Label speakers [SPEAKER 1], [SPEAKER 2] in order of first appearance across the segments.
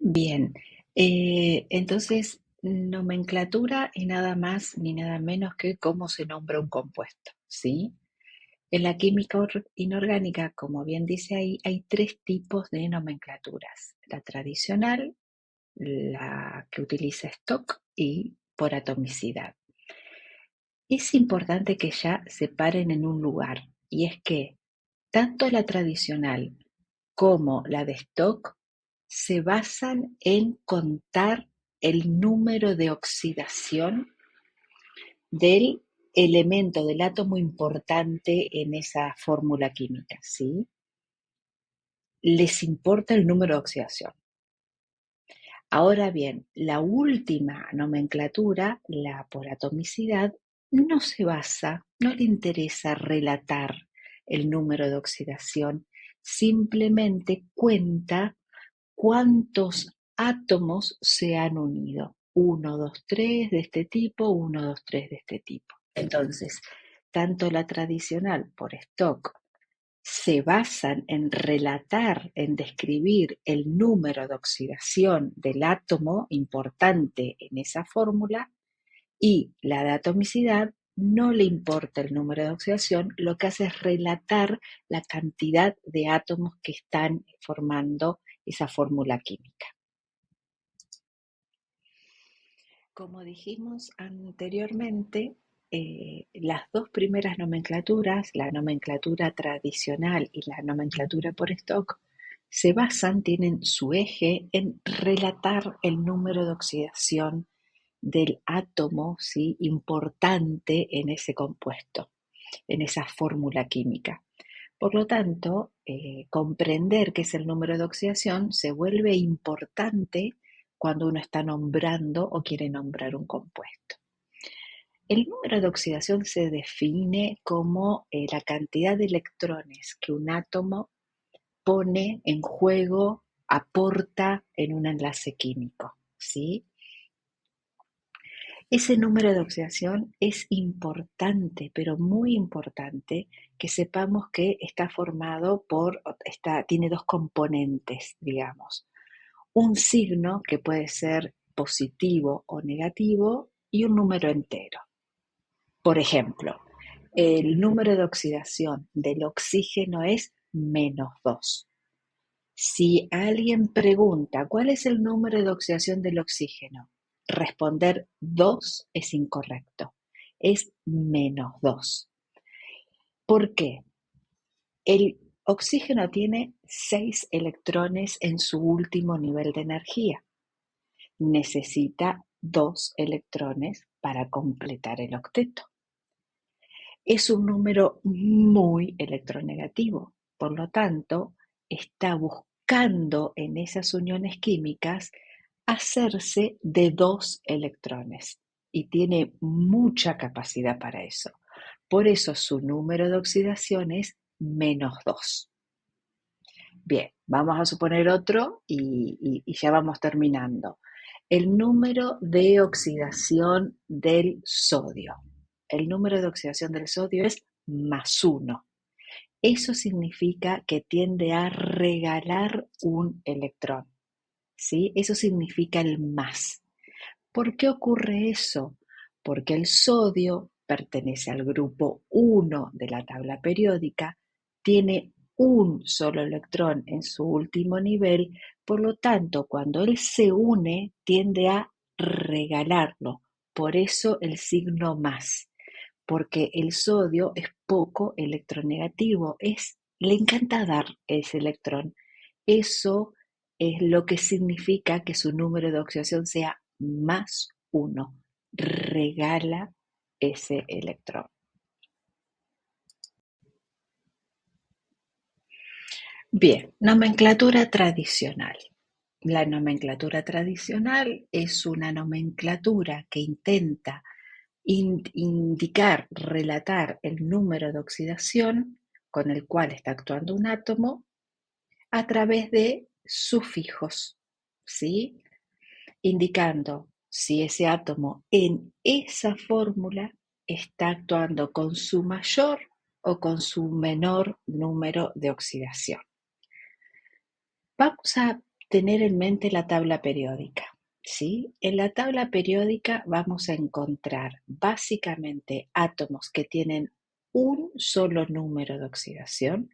[SPEAKER 1] Bien, entonces nomenclatura es nada más ni nada menos que cómo se nombra un compuesto, ¿sí? En la química inorgánica, como bien dice ahí, hay tres tipos de nomenclaturas: la tradicional, la que utiliza Stock y por atomicidad. Es importante que ya se paren en un lugar, y es que tanto la tradicional como la de Stock se basan en contar el número de oxidación del elemento del átomo importante en esa fórmula química, ¿sí? Les importa el número de oxidación. Ahora bien, la última nomenclatura, la por atomicidad, no se basa, no le interesa relatar el número de oxidación, simplemente cuenta cuántos átomos se han unido. 1, 2, 3 de este tipo, 1, 2, 3 de este tipo. Entonces, tanto la tradicional por Stock se basan en relatar, en describir el número de oxidación del átomo importante en esa fórmula, y la de atomicidad no le importa el número de oxidación, lo que hace es relatar la cantidad de átomos que están formando esa fórmula química. Como dijimos anteriormente, las dos primeras nomenclaturas, la nomenclatura tradicional y la nomenclatura por Stock, se basan, tienen su eje en relatar el número de oxidación del átomo, ¿sí?, importante en ese compuesto, en esa fórmula química. Por lo tanto, comprender qué es el número de oxidación se vuelve importante cuando uno está nombrando o quiere nombrar un compuesto. El número de oxidación se define como la cantidad de electrones que un átomo pone en juego, aporta en un enlace químico, ¿sí? Ese número de oxidación es importante, pero muy importante, que sepamos que está formado tiene dos componentes, digamos. Un signo que puede ser positivo o negativo y un número entero. Por ejemplo, el número de oxidación del oxígeno es -2. Si alguien pregunta cuál es el número de oxidación del oxígeno, responder 2 es incorrecto, es -2. ¿Por qué? El oxígeno tiene 6 electrones en su último nivel de energía. Necesita 2 electrones para completar el octeto. Es un número muy electronegativo, por lo tanto, está buscando en esas uniones químicas hacerse de 2 electrones y tiene mucha capacidad para eso. Por eso su número de oxidación es -2. Bien, vamos a suponer otro y ya vamos terminando. El número de oxidación del sodio. El número de oxidación del sodio es +1. Eso significa que tiende a regalar un electrón, ¿sí? Eso significa el más. ¿Por qué ocurre eso? Porque el sodio pertenece al grupo 1 de la tabla periódica, tiene un solo electrón en su último nivel, por lo tanto, cuando él se une, tiende a regalarlo. Por eso el signo más, porque el sodio es poco electronegativo, le encanta dar ese electrón. Eso es lo que significa que su número de oxidación sea +1. Regala ese electrón. Bien, nomenclatura tradicional. La nomenclatura tradicional es una nomenclatura que intenta indicar, relatar el número de oxidación con el cual está actuando un átomo a través de sufijos, ¿sí? Indicando si ese átomo en esa fórmula está actuando con su mayor o con su menor número de oxidación. Vamos a tener en mente la tabla periódica, ¿sí? En la tabla periódica vamos a encontrar básicamente átomos que tienen un solo número de oxidación,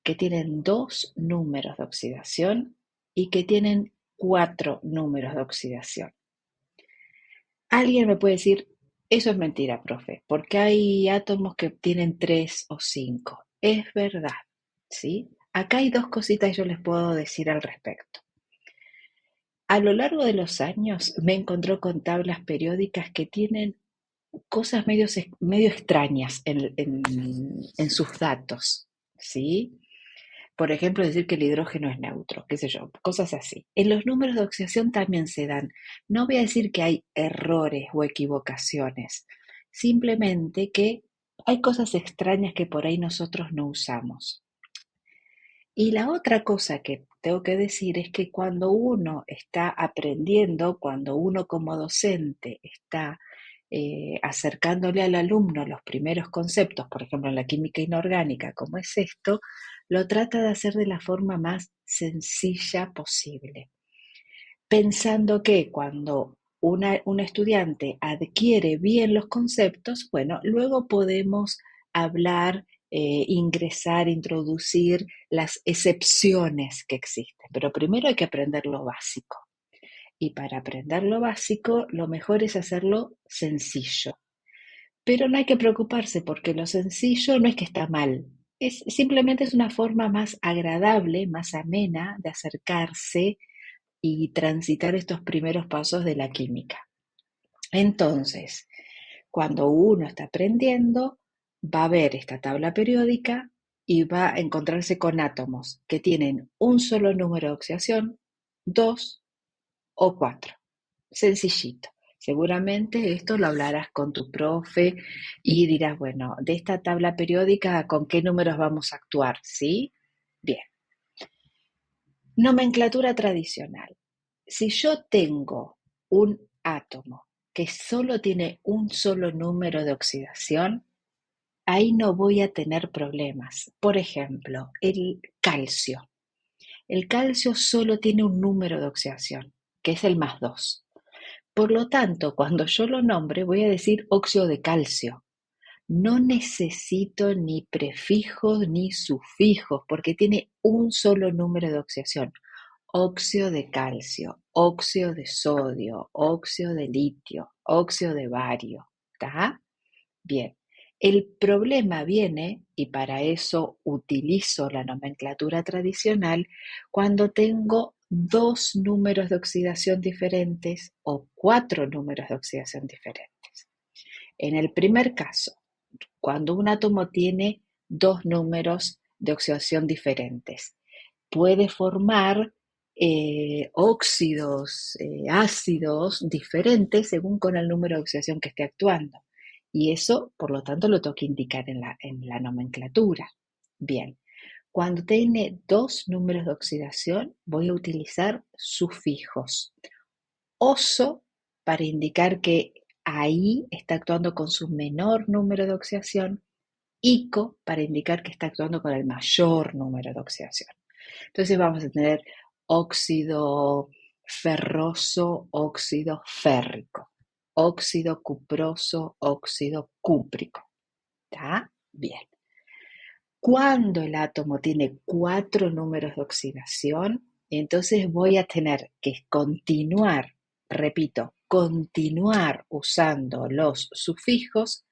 [SPEAKER 1] que tienen dos números de oxidación y que tienen cuatro números de oxidación. Alguien me puede decir, eso es mentira, profe, porque hay átomos que tienen tres o cinco. Es verdad, ¿sí? Acá hay dos cositas que yo les puedo decir al respecto. A lo largo de los años me encontré con tablas periódicas que tienen cosas medio extrañas en sus datos, ¿sí? Por ejemplo, decir que el hidrógeno es neutro, qué sé yo, cosas así. En los números de oxidación también se dan. No voy a decir que hay errores o equivocaciones, simplemente que hay cosas extrañas que por ahí nosotros no usamos. Y la otra cosa que tengo que decir es que cuando uno está aprendiendo, cuando uno como docente está acercándole al alumno los primeros conceptos, por ejemplo en la química inorgánica, como es esto, lo trata de hacer de la forma más sencilla posible, pensando que cuando un estudiante adquiere bien los conceptos, bueno, luego podemos hablar, ingresar, introducir las excepciones que existen. Pero primero hay que aprender lo básico. Y para aprender lo básico, lo mejor es hacerlo sencillo. Pero no hay que preocuparse porque lo sencillo no es que está mal. Simplemente es una forma más agradable, más amena de acercarse y transitar estos primeros pasos de la química. Entonces, cuando uno está aprendiendo, va a ver esta tabla periódica y va a encontrarse con átomos que tienen un solo número de oxidación, dos o cuatro. Sencillito. Seguramente esto lo hablarás con tu profe y dirás, bueno, de esta tabla periódica, ¿con qué números vamos a actuar? ¿Sí? Bien. Nomenclatura tradicional. Si yo tengo un átomo que solo tiene un solo número de oxidación, ahí no voy a tener problemas. Por ejemplo, el calcio. El calcio solo tiene un número de oxidación, que es el +2. Por lo tanto, cuando yo lo nombre, voy a decir óxido de calcio. No necesito ni prefijos ni sufijos, porque tiene un solo número de oxidación. Óxido de calcio, óxido de sodio, óxido de litio, óxido de bario. ¿Está? Bien. El problema viene, y para eso utilizo la nomenclatura tradicional, cuando tengo dos números de oxidación diferentes o cuatro números de oxidación diferentes. En el primer caso, cuando un átomo tiene dos números de oxidación diferentes, puede formar óxidos, ácidos diferentes según con el número de oxidación que esté actuando. Y eso, por lo tanto, lo tengo que indicar en la nomenclatura. Bien, cuando tiene dos números de oxidación, voy a utilizar sufijos. Oso para indicar que ahí está actuando con su menor número de oxidación, ico para indicar que está actuando con el mayor número de oxidación. Entonces vamos a tener óxido ferroso, óxido férrico, óxido cuproso, óxido cúprico. ¿Está? Bien. Cuando el átomo tiene cuatro números de oxidación, entonces voy a tener que continuar, repito, continuar usando los sufijos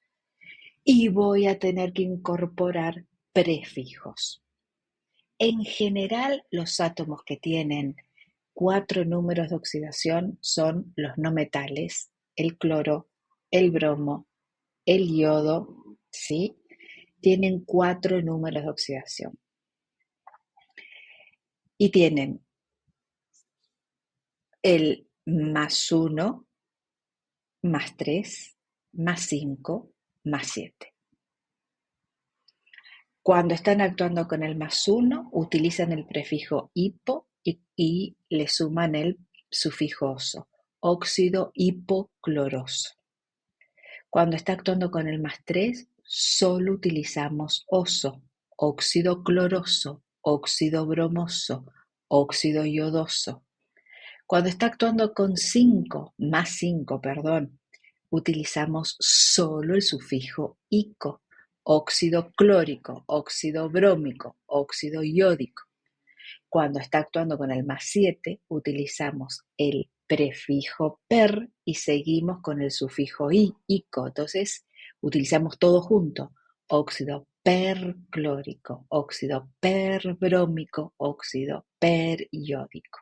[SPEAKER 1] y voy a tener que incorporar prefijos. En general, los átomos que tienen cuatro números de oxidación son los no metales, el cloro, el bromo, el yodo, ¿sí? Tienen cuatro números de oxidación. Y tienen el +1, +3, +5, +7. Cuando están actuando con el +1, utilizan el prefijo hipo y le suman el sufijo oso, óxido hipocloroso. Cuando está actuando con el +3, solo utilizamos oso, óxido cloroso, óxido bromoso, óxido iodoso. Cuando está actuando con 5, más 5, perdón, utilizamos solo el sufijo ico, óxido clórico, óxido brómico, óxido iódico. Cuando está actuando con el más 7, utilizamos el prefijo per y seguimos con el sufijo ico. Entonces, utilizamos todo junto: óxido perclórico, óxido perbrómico, óxido periódico.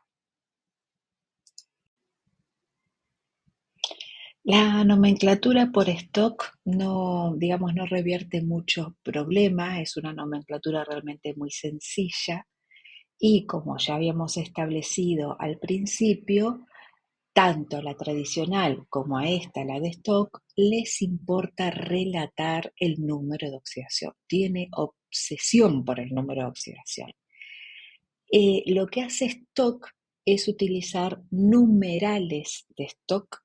[SPEAKER 1] La nomenclatura por stock no, digamos, no revierte muchos problemas, es una nomenclatura realmente muy sencilla y, como ya habíamos establecido al principio, tanto a la tradicional como a esta, la de stock, les importa relatar el número de oxidación. Tiene obsesión por el número de oxidación. Lo que hace stock es utilizar numerales de stock,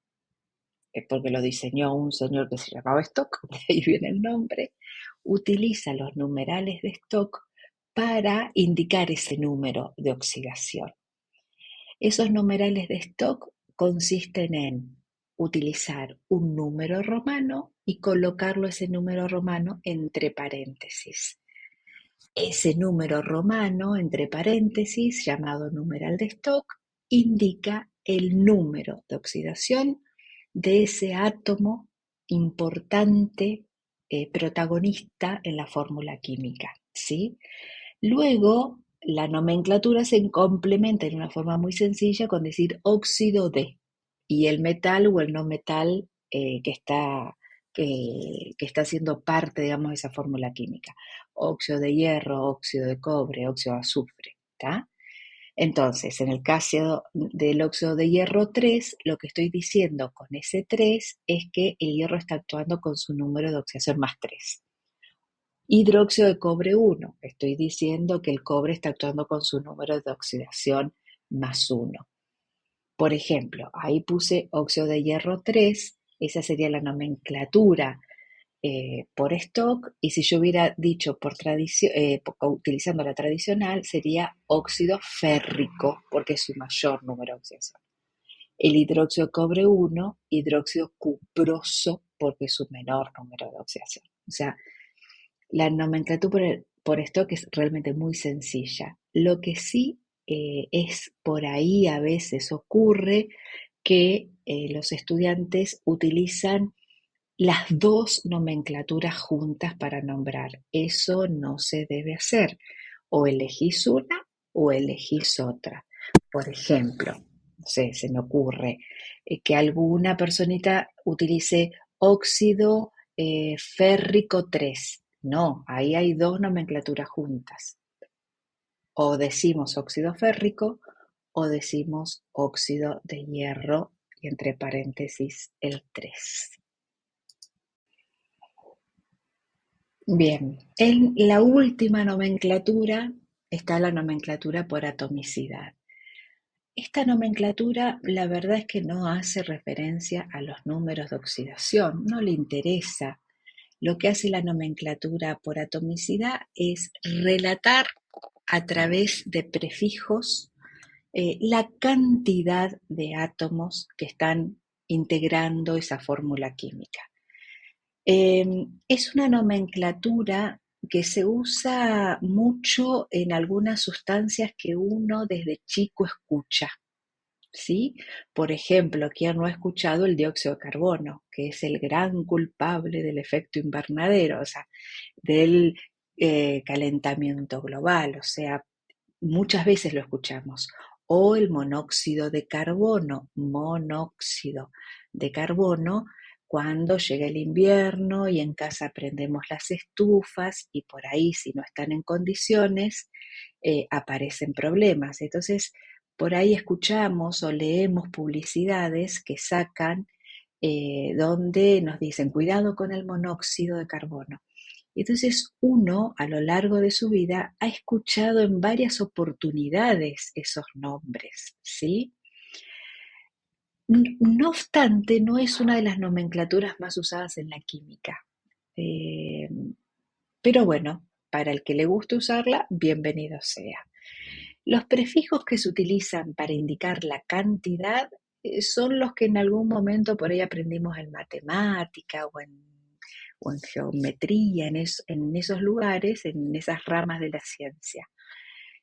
[SPEAKER 1] porque lo diseñó un señor que se llamaba Stock, de ahí viene el nombre. Utiliza los numerales de stock para indicar ese número de oxidación. Esos numerales de stock consisten en utilizar un número romano y colocarlo, ese número romano, entre paréntesis. Ese número romano entre paréntesis, llamado numeral de stock, indica el número de oxidación de ese átomo importante, protagonista en la fórmula química, ¿sí? Luego, la nomenclatura se complementa en una forma muy sencilla con decir óxido de, y el metal o el no metal que está siendo parte, digamos, de esa fórmula química. Óxido de hierro, óxido de cobre, óxido de azufre, ¿está? Entonces, en el caso del óxido de hierro 3, lo que estoy diciendo con ese 3 es que el hierro está actuando con su número de oxidación más 3. Hidróxido de cobre 1, estoy diciendo que el cobre está actuando con su número de oxidación más 1. Por ejemplo, ahí puse óxido de hierro 3, esa sería la nomenclatura por stock, y si yo hubiera dicho utilizando la tradicional, sería óxido férrico, porque es su mayor número de oxidación. El hidróxido de cobre 1, hidróxido cuproso, porque es su menor número de oxidación. O sea, la nomenclatura por stock es realmente muy sencilla. Lo que sí es por ahí a veces ocurre que los estudiantes utilizan las dos nomenclaturas juntas para nombrar. Eso no se debe hacer. O elegís una o elegís otra. Por ejemplo, no sé, se me ocurre que alguna personita utilice óxido férrico 3. No, ahí hay dos nomenclaturas juntas. O decimos óxido férrico o decimos óxido de hierro y entre paréntesis el 3. Bien, en la última nomenclatura está la nomenclatura por atomicidad. Esta nomenclatura, la verdad es que no hace referencia a los números de oxidación, no le interesa. Lo que hace la nomenclatura por atomicidad es relatar a través de prefijos la cantidad de átomos que están integrando esa fórmula química. Es una nomenclatura que se usa mucho en algunas sustancias que uno desde chico escucha, ¿sí? Por ejemplo, ¿quién no ha escuchado el dióxido de carbono, que es el gran culpable del efecto invernadero, o sea, del calentamiento global? O sea, muchas veces lo escuchamos. O el monóxido de carbono, cuando llega el invierno y en casa prendemos las estufas y por ahí, si no están en condiciones, aparecen problemas. Entonces, por ahí escuchamos o leemos publicidades que sacan donde nos dicen cuidado con el monóxido de carbono. Entonces uno a lo largo de su vida ha escuchado en varias oportunidades esos nombres, ¿sí? No obstante, no es una de las nomenclaturas más usadas en la química. Pero bueno, para el que le guste usarla, bienvenido sea. Los prefijos que se utilizan para indicar la cantidad son los que en algún momento por ahí aprendimos en matemática o en geometría, en esos lugares, en esas ramas de la ciencia.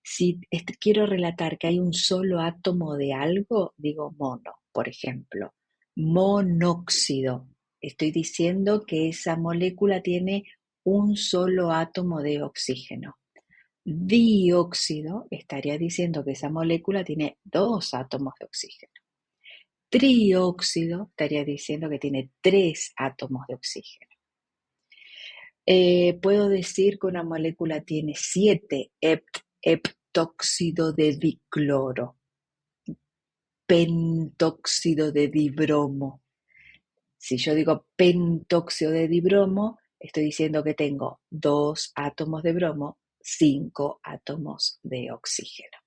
[SPEAKER 1] Si quiero relatar que hay un solo átomo de algo, digo mono, por ejemplo. Monóxido. Estoy diciendo que esa molécula tiene un solo átomo de oxígeno. Dióxido, estaría diciendo que esa molécula tiene dos átomos de oxígeno. Trióxido, estaría diciendo que tiene tres átomos de oxígeno. Puedo decir que una molécula tiene 7 heptóxido de dicloro, pentóxido de dibromo. Si yo digo pentóxido de dibromo, estoy diciendo que tengo 2 átomos de bromo, 5 átomos de oxígeno.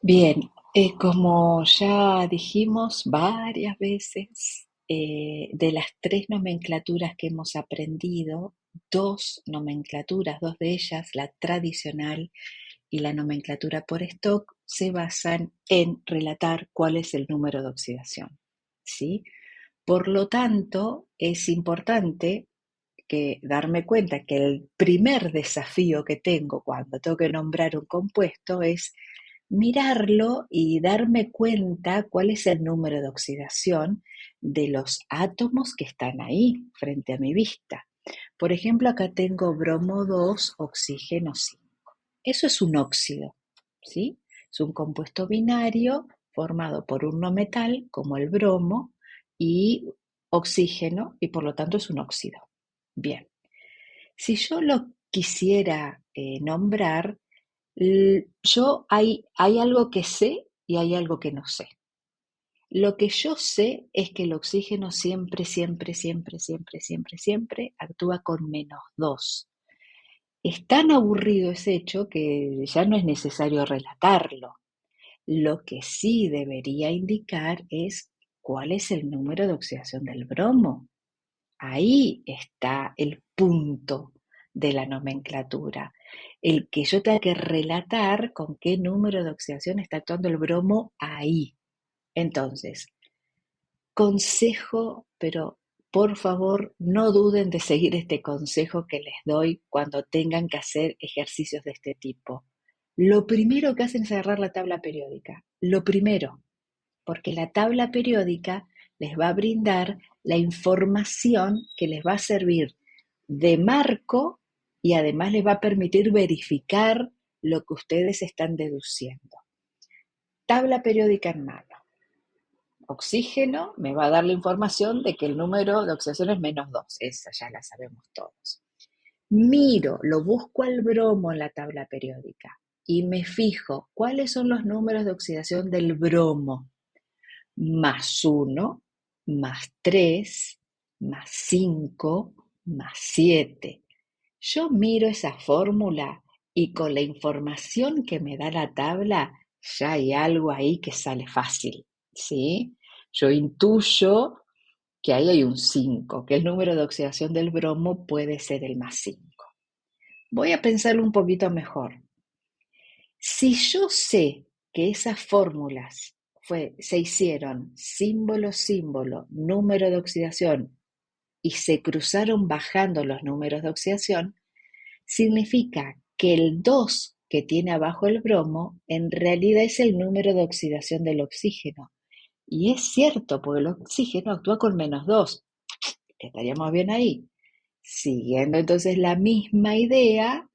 [SPEAKER 1] Bien, como ya dijimos varias veces, de las 3 nomenclaturas que hemos aprendido, 2 nomenclaturas, 2 de ellas, la tradicional y la nomenclatura por Stock, se basan en relatar cuál es el número de oxidación, ¿sí? Por lo tanto, es importante darme cuenta que el primer desafío que tengo cuando tengo que nombrar un compuesto es mirarlo y darme cuenta cuál es el número de oxidación de los átomos que están ahí frente a mi vista. Por ejemplo, acá tengo bromo 2, oxígeno 5. Eso es un óxido, ¿sí? Es un compuesto binario formado por un no metal, como el bromo, y oxígeno, y por lo tanto es un óxido. Bien, si yo lo quisiera nombrar, hay algo que sé y hay algo que no sé. Lo que yo sé es que el oxígeno siempre, siempre, siempre, siempre, siempre, siempre actúa con -2. Es tan aburrido ese hecho que ya no es necesario relatarlo. Lo que sí debería indicar es cuál es el número de oxidación del bromo. Ahí está el punto de la nomenclatura. El que yo tenga que relatar con qué número de oxidación está actuando el bromo ahí. Entonces, consejo, pero por favor no duden de seguir este consejo que les doy cuando tengan que hacer ejercicios de este tipo. Lo primero que hacen es agarrar la tabla periódica. Lo primero, porque la tabla periódica les va a brindar la información que les va a servir de marco y además les va a permitir verificar lo que ustedes están deduciendo. Tabla periódica en mano. Oxígeno me va a dar la información de que el número de oxidación es -2, esa ya la sabemos todos. Miro, lo busco al bromo en la tabla periódica y me fijo cuáles son los números de oxidación del bromo. +1, +3, +5, +7. Yo miro esa fórmula y con la información que me da la tabla ya hay algo ahí que sale fácil, ¿sí? Yo intuyo que ahí hay un 5, que el número de oxidación del bromo puede ser el +5. Voy a pensarlo un poquito mejor. Si yo sé que esas fórmulas se hicieron símbolo, símbolo, número de oxidación y se cruzaron bajando los números de oxidación, significa que el 2 que tiene abajo el bromo en realidad es el número de oxidación del oxígeno. Y es cierto, porque el oxígeno actúa con -2. Estaríamos bien ahí. Siguiendo entonces la misma idea,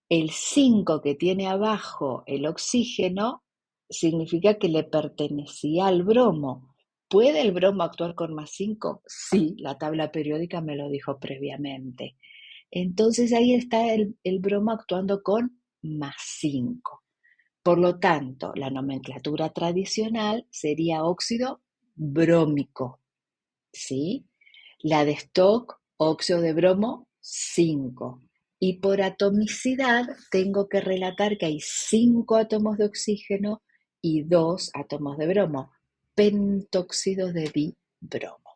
[SPEAKER 1] el 5 que tiene abajo el oxígeno significa que le pertenecía al bromo. ¿Puede el bromo actuar con +5? Sí, la tabla periódica me lo dijo previamente. Entonces ahí está el bromo actuando con +5. Por lo tanto, la nomenclatura tradicional sería óxido brómico, ¿sí? La de Stock, óxido de bromo, 5. Y por atomicidad tengo que relatar que hay 5 átomos de oxígeno y 2 átomos de bromo, pentóxido de dibromo.